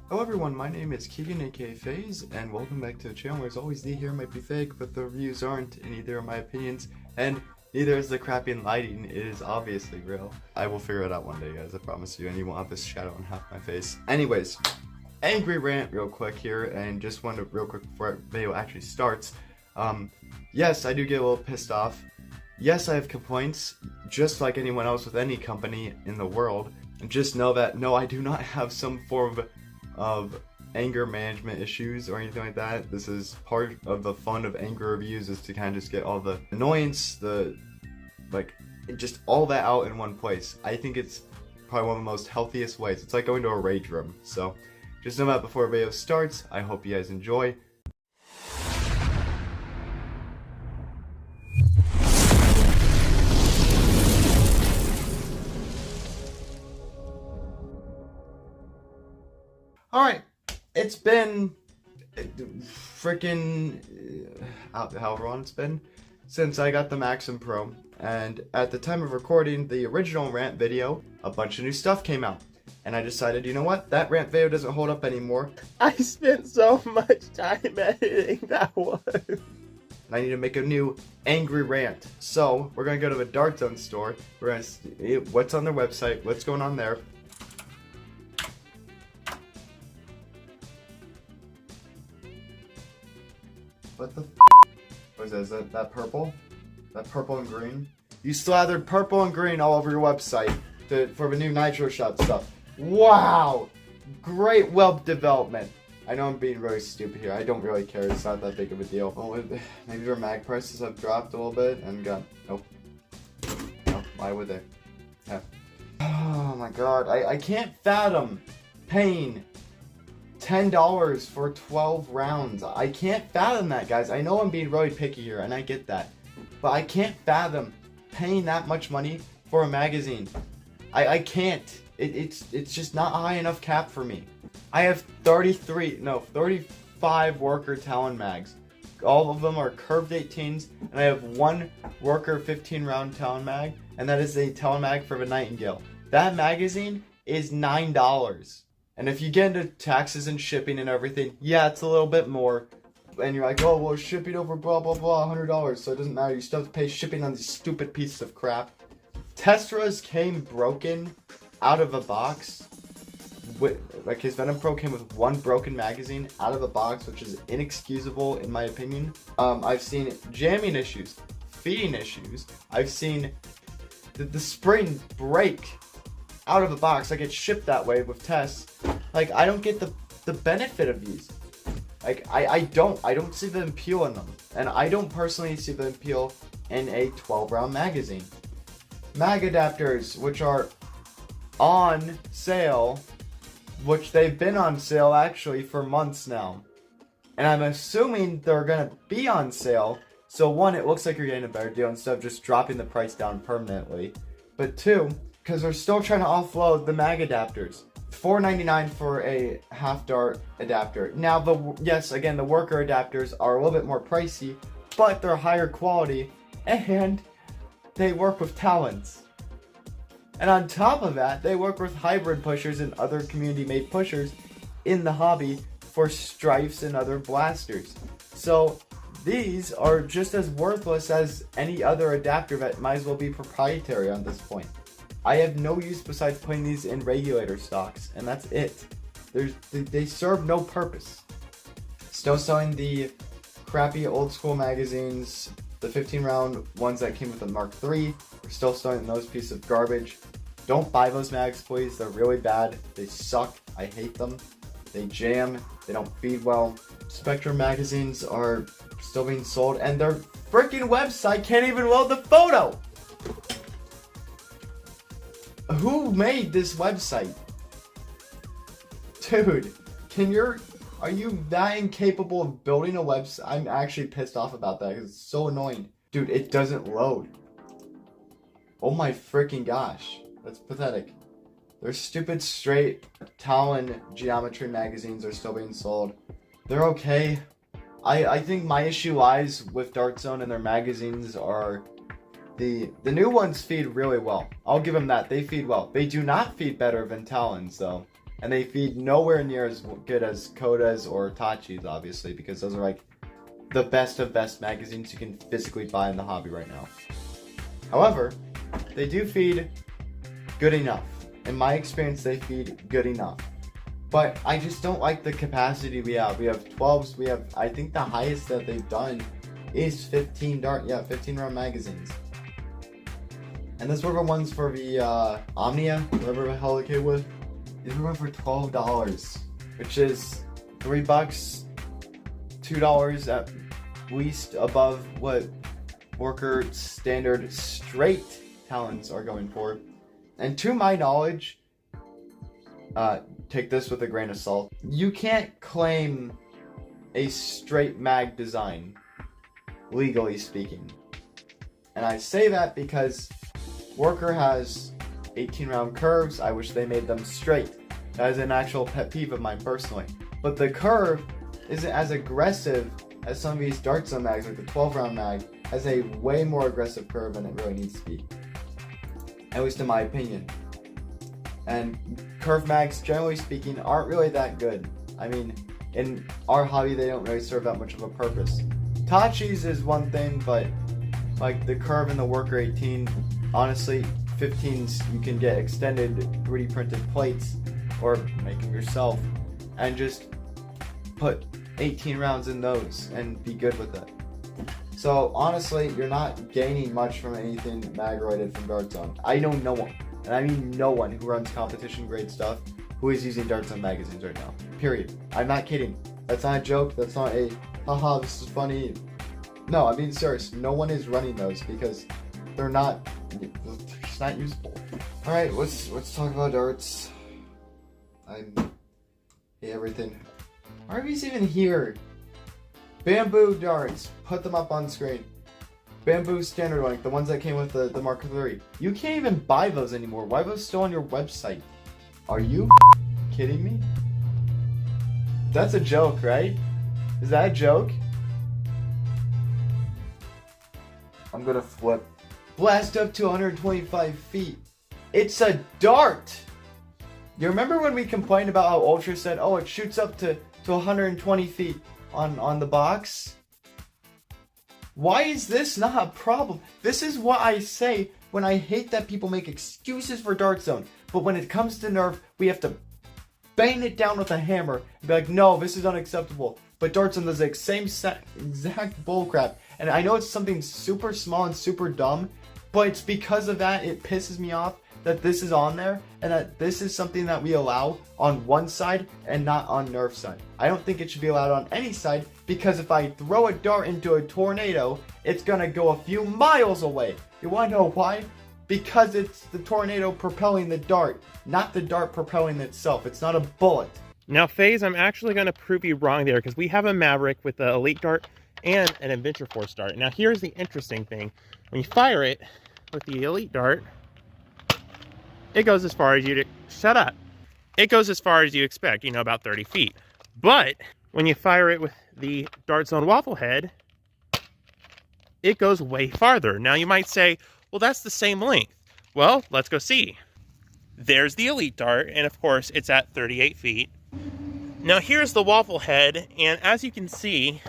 Hello everyone, my name is Keegan aka FaZe, and welcome back to the channel. As always, the hair might be fake, but the reviews aren't, and neither are my opinions, and neither is the crappy lighting. It is obviously real. I will figure it out one day, guys, I promise you, and you won't have this shadow on half my face. Anyways, angry rant real quick here, and just wanted to real quick before the video actually starts. Yes, I do get a little pissed off. Yes, I have complaints, just like anyone else with any company in the world. And just know that, no, I do not have some form of anger management issues or anything like that. This is part of the fun of anger reviews, is to kind of just get all the annoyance, just all that out in one place. I think it's probably one of the most healthiest ways. It's like going to a rage room. So just know that before the video starts. I hope you guys enjoy. Alright, it's been freaking however long it's been since I got the Maxim Pro, and at the time of recording the original rant video, a bunch of new stuff came out, and I decided, you know what, that rant video doesn't hold up anymore. I spent so much time editing that one. And I need to make a new angry rant. So we're gonna go to the Dart Zone store. We're gonna see what's on their website, what's going on there. What the what is that? Is that purple? That purple and green? You slathered purple and green all over your website for the new Nitro Shot stuff. Wow! Great web development. I know I'm being really stupid here. I don't really care. It's not that big of a deal. Well, maybe their mag prices have dropped a little bit and got... Nope. No, why would they? Yeah. Oh my god. I can't fathom paying $10 for 12 rounds. I can't fathom that, guys. I know I'm being really picky here, and I get that. But I can't fathom paying that much money for a magazine. I can't. It's just not high enough cap for me. I have 35 worker Talon mags. All of them are curved 18s, and I have one worker 15 round Talon mag, and that is a Talon mag for the Nightingale. That magazine is $9. And if you get into taxes and shipping and everything, yeah, it's a little bit more. And you're like, oh, well, shipping over blah, blah, blah, $100, so it doesn't matter. You still have to pay shipping on these stupid pieces of crap. Testras came broken out of a box. Like, his Venom Pro came with one broken magazine out of a box, which is inexcusable in my opinion. I've seen jamming issues, feeding issues. I've seen the spring break out of a box. Like, it's shipped that way with tests. Like, I don't get the benefit of these. Like, I don't see the appeal in them. And I don't personally see the appeal in a 12 round magazine. Mag adapters, which are on sale, which they've been on sale actually for months now. And I'm assuming they're gonna be on sale. So one, it looks like you're getting a better deal instead of just dropping the price down permanently. But two, because they're still trying to offload the mag adapters. $4.99 for a half dart adapter. Now, yes, again, the worker adapters are a little bit more pricey, but they're higher quality, and they work with talons. And on top of that, they work with hybrid pushers and other community-made pushers in the hobby for strifes and other blasters. So these are just as worthless as any other adapter that might as well be proprietary on this point. I have no use besides putting these in regulator stocks, and that's it. They serve no purpose. Still selling the crappy old school magazines, the 15 round ones that came with the Mark III. We're still selling those pieces of garbage. Don't buy those mags, please. They're really bad. They suck. I hate them. They jam. They don't feed well. Spectrum magazines are still being sold, and their freaking website can't even load the photo. Who made this website? Dude, are you that incapable of building a website? I'm actually pissed off about that because it's so annoying. Dude, it doesn't load. Oh my freaking gosh. That's pathetic. Their stupid straight Talon geometry magazines are still being sold. They're okay. I think my issue lies with Dart Zone, and their magazines are The new ones feed really well. I'll give them that. They feed well. They do not feed better than Talons, though. and they feed nowhere near as good as Koda's or Tachi's, obviously, because those are like the best of best magazines you can physically buy in the hobby right now. However, they do feed good enough. In my experience, they feed good enough. But I just don't like the capacity we have. We have 12s, we have, I think the highest that they've done is 15 round magazines. And this were the ones for the Omnia, whatever the hell it came with. These were for $12, which is $3, $2 at least above what worker standard straight talons are going for. And to my knowledge, take this with a grain of salt, you can't claim a straight mag design, legally speaking. And I say that because Worker has 18 round curves. I wish they made them straight. That is an actual pet peeve of mine personally. But the curve isn't as aggressive as some of these dart zone mags, like the 12 round mag has a way more aggressive curve than it really needs to be. At least in my opinion. And curve mags, generally speaking, aren't really that good. I mean, in our hobby, they don't really serve that much of a purpose. Tachi's is one thing, but like the curve and the Worker 18, honestly, 15s, you can get extended 3D printed plates or make them yourself and just put 18 rounds in those and be good with it. So honestly, you're not gaining much from anything mag-rated from Dart Zone. I know no one, and I mean no one, who runs competition grade stuff who is using Dart Zone magazines right now. Period. I'm not kidding. That's not a joke. That's not a haha, this is funny. No, I'm being serious. No one is running those because they're just not usable. All right, let's talk about darts. I hate everything. Why are these even here? Bamboo darts. Put them up on screen. Bamboo standard length, the ones that came with the Mark III. You can't even buy those anymore. Why are those still on your website? Are you kidding me? That's a joke, right? Is that a joke? I'm gonna flip. Blast up to 125 feet. It's a dart! You remember when we complained about how Ultra said, oh, it shoots up to 120 feet on the box? Why is this not a problem? This is what I say when I hate that people make excuses for Dart Zone. But when it comes to Nerf, we have to bang it down with a hammer and be like, no, this is unacceptable. But Dart Zone does the same exact bullcrap. And I know it's something super small and super dumb, but it's because of that it pisses me off that this is on there and that this is something that we allow on one side and not on Nerf side. I don't think it should be allowed on any side because if I throw a dart into a tornado, it's gonna go a few miles away. You wanna know why? Because it's the tornado propelling the dart, not the dart propelling itself. It's not a bullet. Now, FaZe, I'm actually going to prove you wrong there because we have a Maverick with the Elite Dart and an Adventure Force Dart. Now, here's the interesting thing. When you fire it with the Elite Dart, it goes as far as you'd... Shut up. It goes as far as you expect, you know, about 30 feet. But when you fire it with the Dart Zone Waffle Head, it goes way farther. Now, you might say, well, that's the same length. Well, let's go see. There's the Elite Dart, and of course, it's at 38 feet. Now here's the Waffle Head, and as you can see,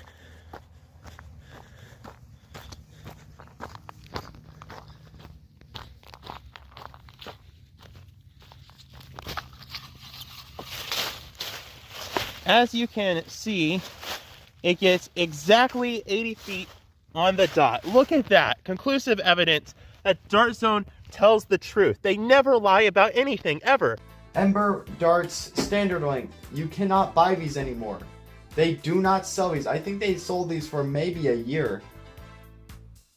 it gets exactly 80 feet on the dot. Look at that. Conclusive evidence that Dart Zone tells the truth. They never lie about anything, ever. Ember darts standard length. You cannot buy these anymore. They do not sell these. I think they sold these for maybe a year.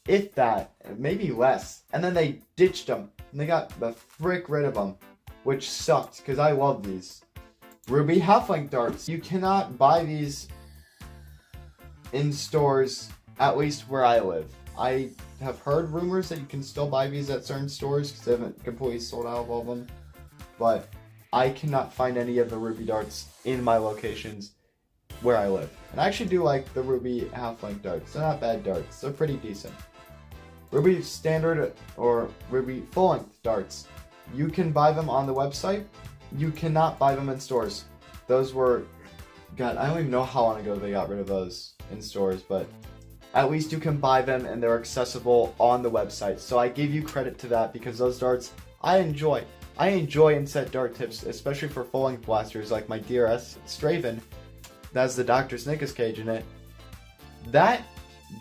If that. Maybe less. And then they ditched them. And they got the frick rid of them. Which sucks, because I love these. Ruby half-length darts. You cannot buy these in stores, at least where I live. I have heard rumors that you can still buy these at certain stores, because they haven't completely sold out of all of them. But I cannot find any of the Ruby darts in my locations where I live. And I actually do like the Ruby half-length darts. They're not bad darts. They're pretty decent. Ruby standard or Ruby full-length darts. You can buy them on the website, you cannot buy them in stores. Those were, God, I don't even know how long ago they got rid of those in stores, but at least you can buy them and they're accessible on the website. So I give you credit to that because those darts I enjoy. I enjoy inset dart tips, especially for full-length blasters like my DRS Straven. That's the Dr. Snickers cage in it. That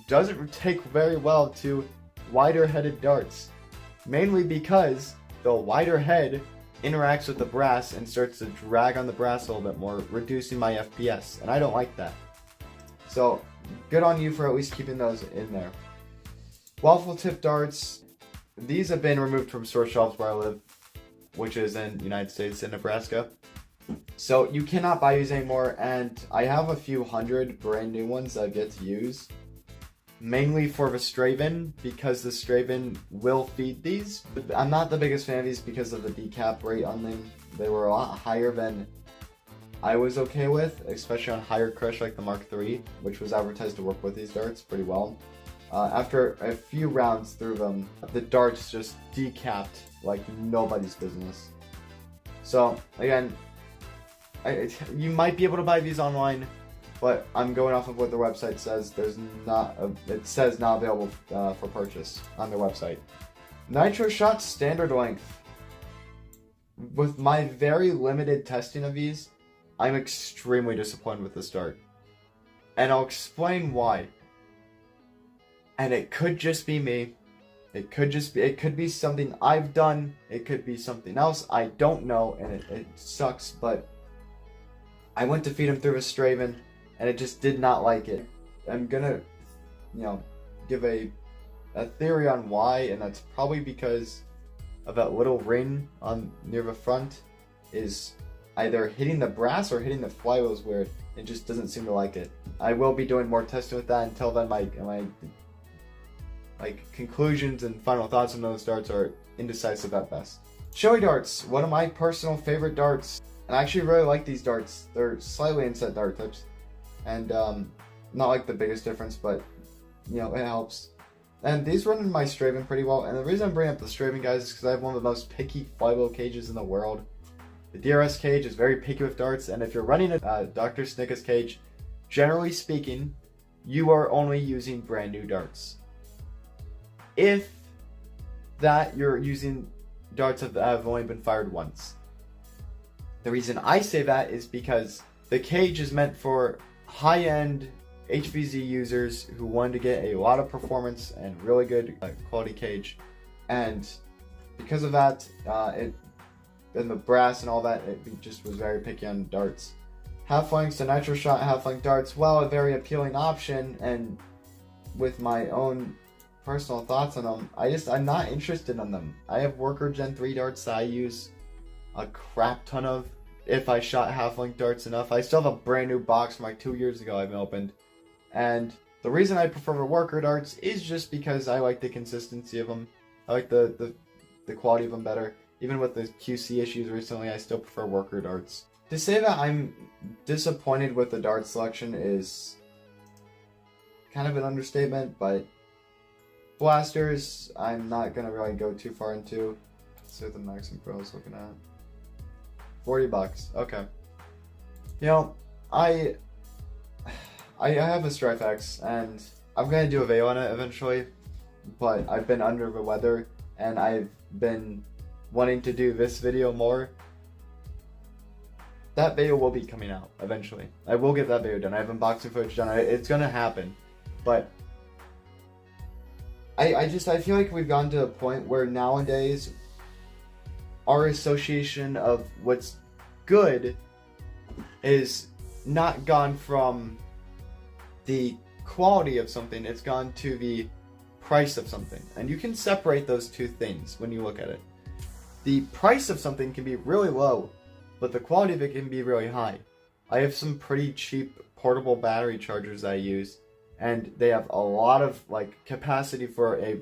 doesn't take very well to wider-headed darts, mainly because the wider head interacts with the brass and starts to drag on the brass a little bit more, reducing my FPS, and I don't like that. So, good on you for at least keeping those in there. Waffle tip darts, these have been removed from store shelves where I live, which is in the United States in Nebraska. So you cannot buy these anymore, and I have a few hundred brand new ones that I get to use. Mainly for the Straven, because the Straven will feed these. I'm not the biggest fan of these because of the decap rate on them. They were a lot higher than I was okay with, especially on higher crush like the Mark III, which was advertised to work with these darts pretty well. After a few rounds through them, the darts just decapped like nobody's business. So again, you might be able to buy these online, but I'm going off of what the website says. It says not available for purchase on their website. Nitro Shot standard length. With my very limited testing of these, I'm extremely disappointed with this dart. And I'll explain why. And it could just be me. It could be something I've done. It could be something else. I don't know, and it sucks, but I went to feed him through a Straven, and it just did not like it. I'm gonna, give a theory on why, and that's probably because of that little ring on near the front is either hitting the brass or hitting the flywheels weird. It just doesn't seem to like it. I will be doing more testing with that. Until then, my conclusions and final thoughts on those darts are indecisive at best. Showy darts, one of my personal favorite darts. And I actually really like these darts. They're slightly inset dart tips. And not like the biggest difference, but it helps. And these run in my Straven pretty well. And the reason I'm bringing up the Straven, guys, is because I have one of the most picky flywheel cages in the world. The DRS cage is very picky with darts, and if you're running a Dr. Snickers cage, generally speaking, you are only using brand new darts. If that you're using darts that have only been fired once. The reason I say that is because the cage is meant for high-end HVZ users who wanted to get a lot of performance and really good quality cage, and because of that, and the brass and all that, it just was very picky on darts. Half-lengths, the Nitro Shot half-length darts, well, a very appealing option, and with my own personal thoughts on them, I'm not interested in them. I have Worker Gen 3 darts that I use a crap ton of if I shot half-length darts enough. I still have a brand new box from like 2 years ago I haven't opened, and the reason I prefer the Worker darts is just because I like the consistency of them. I like the quality of them better. Even with the QC issues recently, I still prefer Worker darts. To say that I'm disappointed with the dart selection is kind of an understatement, but blasters, I'm not going to really go too far into. Let's see what the Maxim Pro is looking at. $40, okay. I have a Strife X, and I'm going to do a video on it eventually, but I've been under the weather, and I've been wanting to do this video more. That video will be coming out eventually. I will get that video done. I have unboxing footage done. It's gonna happen. But I feel like we've gotten to a point where nowadays our association of what's good is not gone from the quality of something, it's gone to the price of something. And you can separate those two things when you look at it. The price of something can be really low, but the quality of it can be really high. I have some pretty cheap portable battery chargers I use, and they have a lot of capacity for a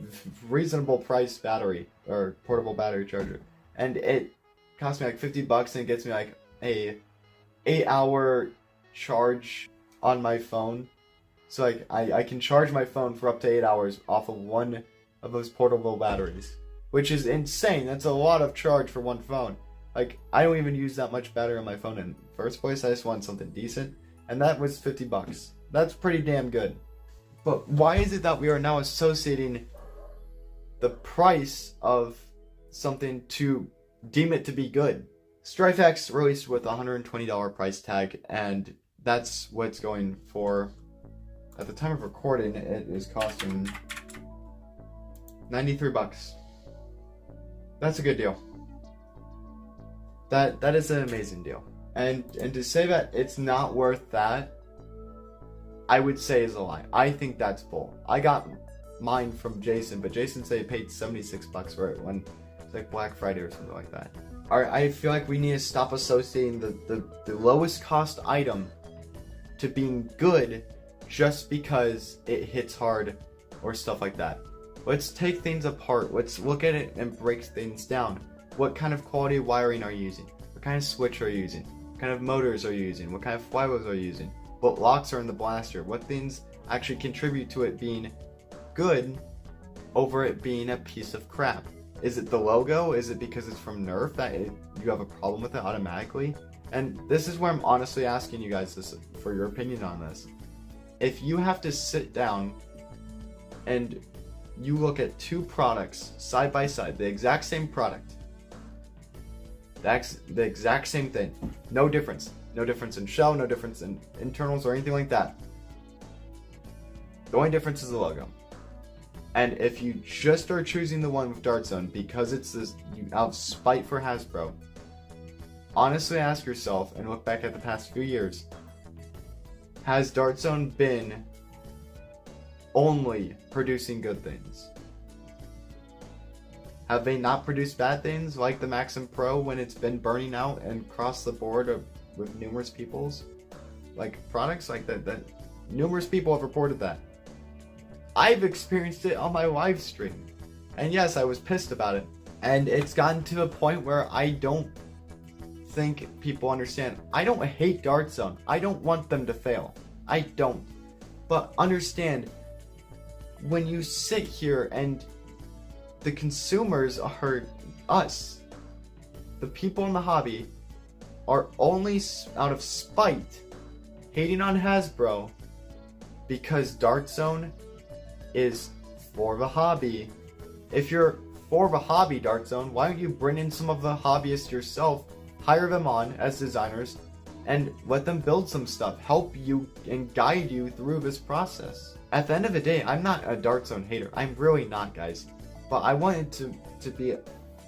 reasonable price battery or portable battery charger. And it costs me like $50 and it gets me like a 8-hour charge on my phone. So I can charge my phone for up to 8 hours off of one of those portable batteries, which is insane. That's a lot of charge for one phone. Like, I don't even use that much battery on my phone in the first place. I just want something decent. And that was $50. That's pretty damn good. But why is it that we are now associating the price of something to deem it to be good? Strife X released with a $120 price tag, and that's what it's going for. At the time of recording, it is costing $93. That's a good deal. That is an amazing deal. And to say that it's not worth that, I would say is a lie. I think that's bull. I got mine from Jason, but Jason said he paid $76 for it when it's like Black Friday or something like that. Alright, I feel like we need to stop associating the lowest cost item to being good just because it hits hard or stuff like that. Let's take things apart. Let's look at it and break things down. What kind of quality wiring are you using? What kind of switch are you using? What kind of motors are you using? What kind of flywheels are you using? What locks are in the blaster? What things actually contribute to it being good over it being a piece of crap? Is it the logo? Is it because it's from Nerf that you have a problem with it automatically? And this is where I'm honestly asking you guys this for your opinion on this. If you have to sit down and you look at two products side by side, the exact same product, that's the exact same thing, no difference in shell, no difference in internals or anything like that. The only difference is the logo. And if you just are choosing the one with Dart Zone because it's this out spite for Hasbro, honestly ask yourself and look back at the past few years, has Dart Zone been only producing good things? Have they not produced bad things like the Maxim Pro when it's been burning out and across the board with numerous people's products like that? Numerous people have reported that. I've experienced it on my live stream. And yes, I was pissed about it. And it's gotten to a point where I don't think people understand. I don't hate Dart Zone. I don't want them to fail. I don't. But understand, when you sit here and the consumers are us, the people in the hobby, are only out of spite hating on Hasbro because Dart Zone is for the hobby. If you're for the hobby, Dart Zone, why don't you bring in some of the hobbyists yourself, hire them on as designers, and let them build some stuff, help you and guide you through this process. At the end of the day, I'm not a Dart Zone hater. I'm really not, guys. But I wanted to be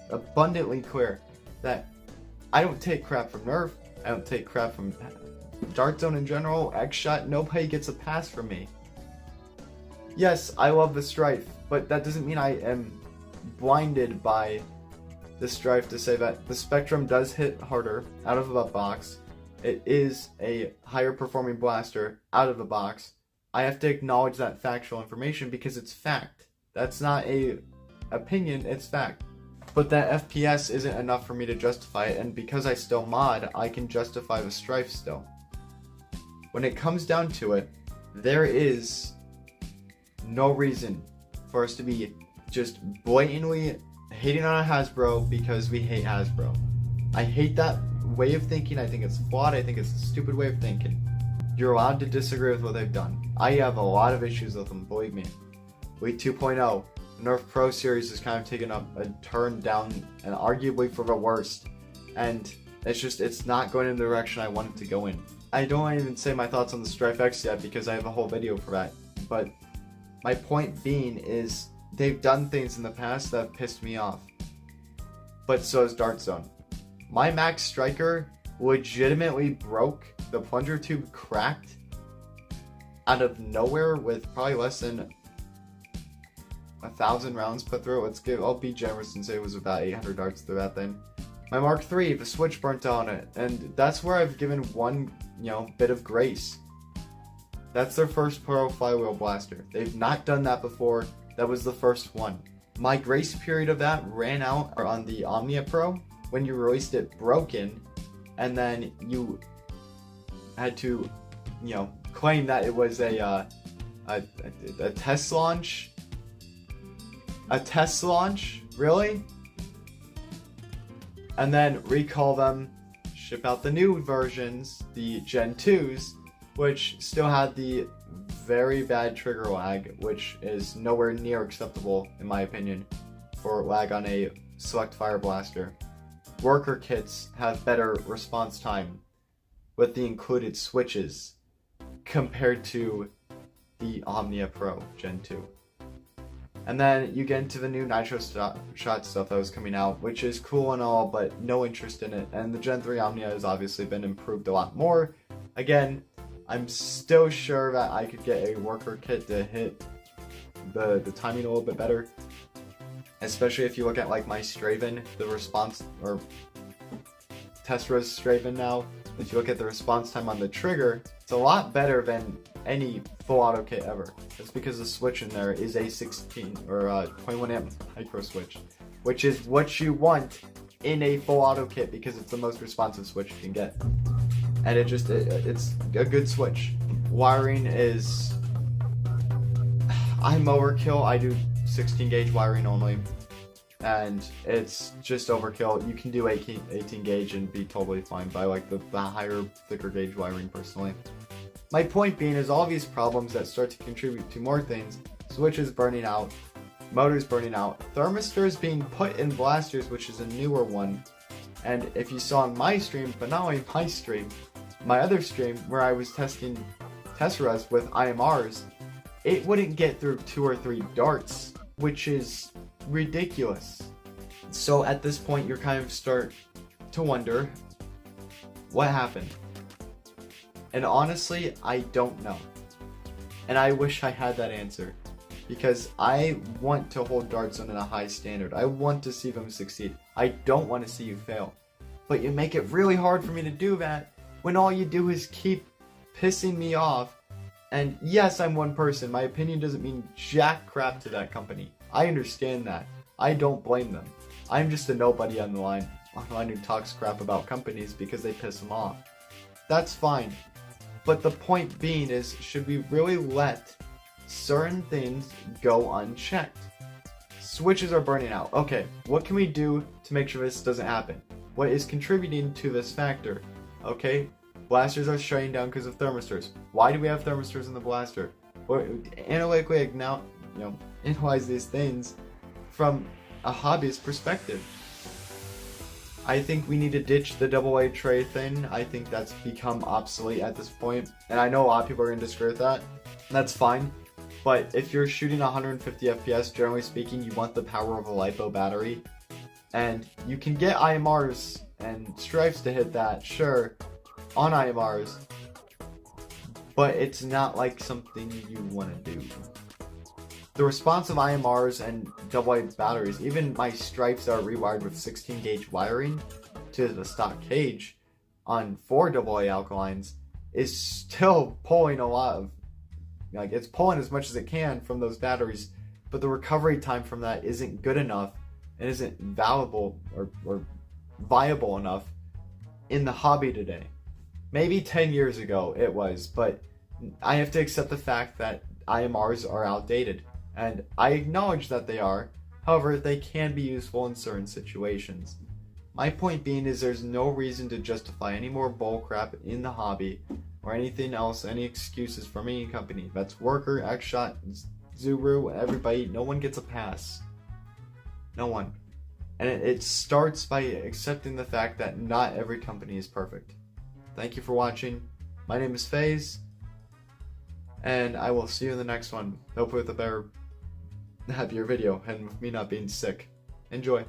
abundantly clear that I don't take crap from Nerf. I don't take crap from Dart Zone in general. X-Shot, nobody gets a pass from me. Yes, I love the Strife, but that doesn't mean I am blinded by the Strife to say that the Spectrum does hit harder out of the box. It is a higher performing blaster out of the box. I have to acknowledge that factual information because it's fact. That's not a opinion, it's fact. But that FPS isn't enough for me to justify it, and because I still mod, I can justify the Strife still. When it comes down to it, there is no reason for us to be just blatantly hating on a Hasbro because we hate Hasbro. I hate that way of thinking. I think it's flawed. I think it's a stupid way of thinking. You're allowed to disagree with what they've done. I have a lot of issues with them, believe me. Elite 2.0, Nerf Pro Series has kind of taken up a turn down, and arguably for the worst. And it's not going in the direction I want it to go in. I don't even say my thoughts on the Strife X yet because I have a whole video for that. But my point being is they've done things in the past that have pissed me off. But so has Dart Zone. My Max Striker legitimately broke. The plunger tube cracked out of nowhere with probably less than 1,000 rounds put through it. I'll be generous and say it was about 800 darts through that thing. My Mark III, the switch burnt on it, and that's where I've given one, bit of grace. That's their first Pro flywheel blaster. They've not done that before. That was the first one. My grace period of that ran out on the Omnia Pro when you released it broken, and then you had to, claim that it was a test launch. A test launch? Really? and then recall them, ship out the new versions, the Gen 2s, which still had the very bad trigger lag, which is nowhere near acceptable, in my opinion, for lag on a select fire blaster. Worker kits have better response time with the included switches compared to the Omnia Pro Gen 2. And then you get into the new Nitro Shot stuff that was coming out, which is cool and all, but no interest in it. And the Gen 3 Omnia has obviously been improved a lot more. Again, I'm still sure that I could get a worker kit to hit the timing a little bit better. Especially if you look at like my Straven, the response, or Testra's Straven now, if you look at the response time on the trigger, it's a lot better than any full auto kit ever. That's because the switch in there is a 16 or 21 amp micro switch, which is what you want in a full auto kit because it's the most responsive switch you can get. And it's a good switch. Wiring is, I'm overkill. I do 16 gauge wiring only, and it's just overkill. You can do 18 gauge and be totally fine, but I like the higher, thicker gauge wiring personally. My point being is all these problems that start to contribute to more things: switches burning out, motors burning out, thermistors being put in blasters, which is a newer one. And if you saw in my stream, but not only my stream, my other stream where I was testing Tesseras with IMRs, it wouldn't get through 2 or 3 darts, which is ridiculous. So at this point, you're kind of start to wonder what happened. And honestly, I don't know. And I wish I had that answer, because I want to hold darts on a high standard. I want to see them succeed. I don't want to see you fail. But you make it really hard for me to do that when all you do is keep pissing me off. And yes, I'm one person. My opinion doesn't mean jack crap to that company. I understand that. I don't blame them. I'm just a nobody on the line who talks crap about companies because they piss them off. That's fine. But the point being is, should we really let certain things go unchecked? Switches are burning out. Okay, what can we do to make sure this doesn't happen? What is contributing to this factor? Okay, blasters are shutting down because of thermistors. Why do we have thermistors in the blaster? Well, analytically analyze these things from a hobbyist perspective. I think we need to ditch the AA tray thing. I think that's become obsolete at this point. And I know a lot of people are going to disagree with that. That's fine. But if you're shooting 150 FPS, generally speaking, you want the power of a LiPo battery. And you can get IMRs and stripes to hit that, sure, on IMRs. But it's not like something you want to do. The response of IMRs and AA batteries, even my stripes that are rewired with 16 gauge wiring to the stock cage on 4 AA alkalines, is still pulling a lot of, it's pulling as much as it can from those batteries, but the recovery time from that isn't good enough and isn't valuable or viable enough in the hobby today. Maybe 10 years ago it was, but I have to accept the fact that IMRs are outdated. And I acknowledge that they are, however, they can be useful in certain situations. My point being is there's no reason to justify any more bullcrap in the hobby, or anything else, any excuses from any company. That's Worker, Xshot, Zuru, everybody, no one gets a pass. No one. And it starts by accepting the fact that not every company is perfect. Thank you for watching. My name is FaZe, and I will see you in the next one, hopefully with a better, happier video, and with me not being sick. Enjoy.